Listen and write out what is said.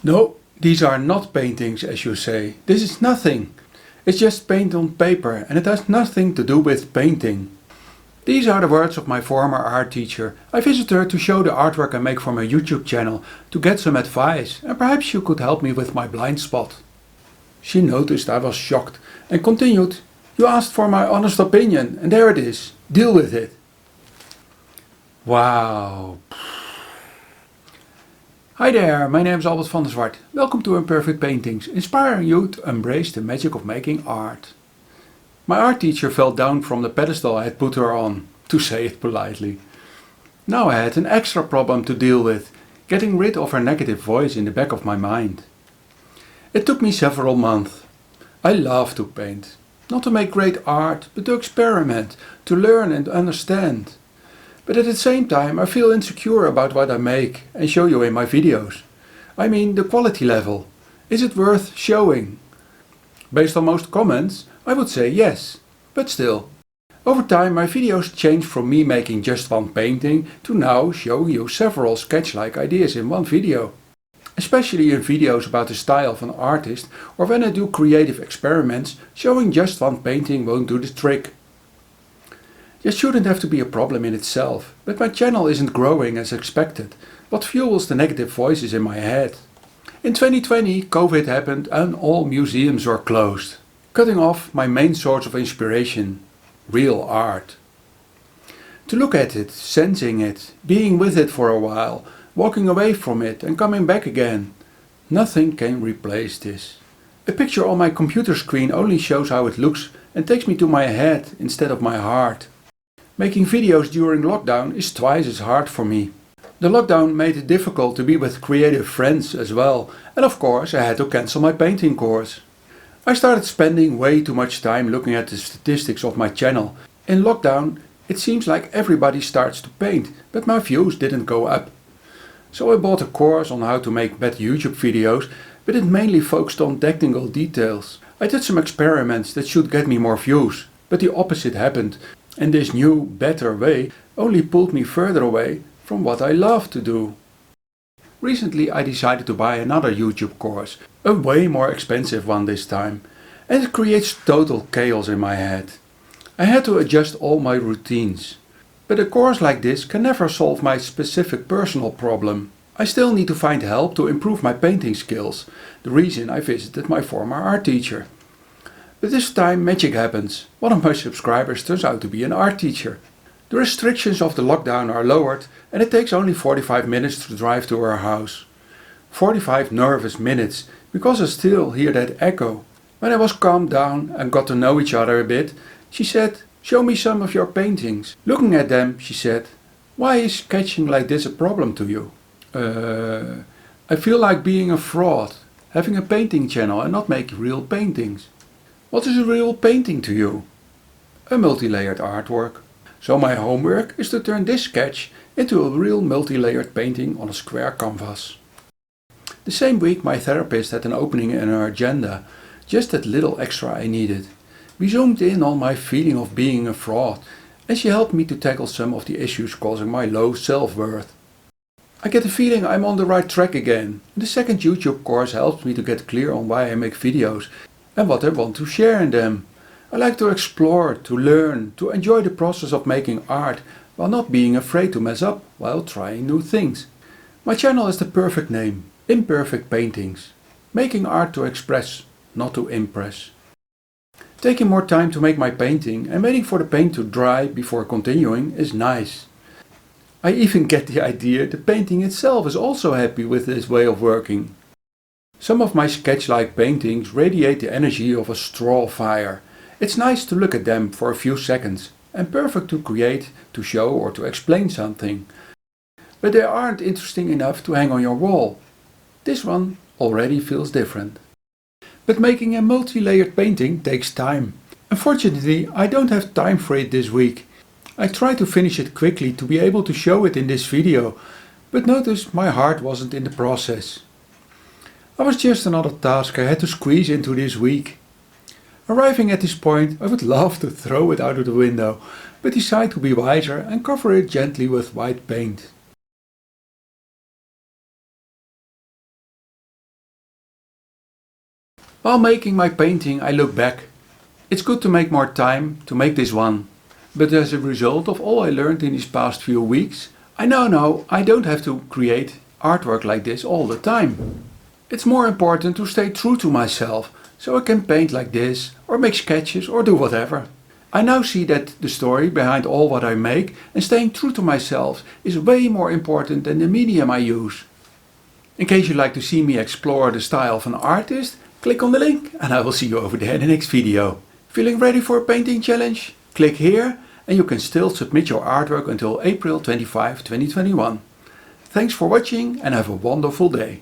No, these are not paintings, as you say. This is nothing. It's just paint on paper and it has nothing to do with painting. These are the words of my former art teacher. I visited her to show the artwork I make for my YouTube channel, to get some advice, and perhaps you could help me with my blind spot. She noticed I was shocked and continued, "You asked for my honest opinion and there it is. Deal with it." Wow. Hi there, my name is Albert van der Zwart. Welcome to Imperfect Paintings, inspiring you to embrace the magic of making art. My art teacher fell down from the pedestal I had put her on, to say it politely. Now I had an extra problem to deal with, getting rid of her negative voice in the back of my mind. It took me several months. I love to paint. Not to make great art, but to experiment, to learn and understand. But at the same time I feel insecure about what I make and show you in my videos. I mean the quality level. Is it worth showing? Based on most comments, I would say yes, but still. Over time my videos changed from me making just one painting to now showing you several sketch-like ideas in one video. Especially in videos about the style of an artist or when I do creative experiments, showing just one painting won't do the trick. This shouldn't have to be a problem in itself, but my channel isn't growing as expected, what fuels the negative voices in my head. In 2020 COVID happened and all museums were closed, cutting off my main source of inspiration, real art. To look at it, sensing it, being with it for a while, walking away from it and coming back again. Nothing can replace this. A picture on my computer screen only shows how it looks and takes me to my head instead of my heart. Making videos during lockdown is twice as hard for me. The lockdown made it difficult to be with creative friends as well, and of course I had to cancel my painting course. I started spending way too much time looking at the statistics of my channel. In lockdown it seems like everybody starts to paint, but my views didn't go up. So I bought a course on how to make better YouTube videos, but it mainly focused on technical details. I did some experiments that should get me more views, but the opposite happened, and this new, better way only pulled me further away from what I love to do. Recently I decided to buy another YouTube course, a way more expensive one this time, and it creates total chaos in my head. I had to adjust all my routines. But a course like this can never solve my specific personal problem. I still need to find help to improve my painting skills, the reason I visited my former art teacher. But this time magic happens. One of my subscribers turns out to be an art teacher. The restrictions of the lockdown are lowered and it takes only 45 minutes to drive to her house. 45 nervous minutes, because I still hear that echo. When I was calmed down and got to know each other a bit, she said, "Show me some of your paintings." Looking at them, she said, "Why is sketching like this a problem to you?" I feel like being a fraud, having a painting channel and not make real paintings. What is a real painting to you? A multi-layered artwork. So my homework is to turn this sketch into a real multi-layered painting on a square canvas. The same week my therapist had an opening in her agenda, just that little extra I needed. We zoomed in on my feeling of being a fraud and she helped me to tackle some of the issues causing my low self-worth. I get the feeling I'm on the right track again. The second YouTube course helps me to get clear on why I make videos and what I want to share in them. I like to explore, to learn, to enjoy the process of making art while not being afraid to mess up while trying new things. My channel has the perfect name, Imperfect Paintings. Making art to express, not to impress. Taking more time to make my painting and waiting for the paint to dry before continuing is nice. I even get the idea the painting itself is also happy with this way of working. Some of my sketch-like paintings radiate the energy of a straw fire. It's nice to look at them for a few seconds and perfect to create, to show or to explain something. But they aren't interesting enough to hang on your wall. This one already feels different. But making a multi-layered painting takes time. Unfortunately, I don't have time for it this week. I tried to finish it quickly to be able to show it in this video, but notice my heart wasn't in the process. I was just another task I had to squeeze into this week. Arriving at this point, I would love to throw it out of the window, but decide to be wiser and cover it gently with white paint. While making my painting I look back. It's good to make more time to make this one. But as a result of all I learned in these past few weeks, I now know I don't have to create artwork like this all the time. It's more important to stay true to myself, so I can paint like this, or make sketches, or do whatever. I now see that the story behind all what I make and staying true to myself is way more important than the medium I use. In case you'd like to see me explore the style of an artist, click on the link and I will see you over there in the next video. Feeling ready for a painting challenge? Click here and you can still submit your artwork until April 25, 2021. Thanks for watching and have a wonderful day.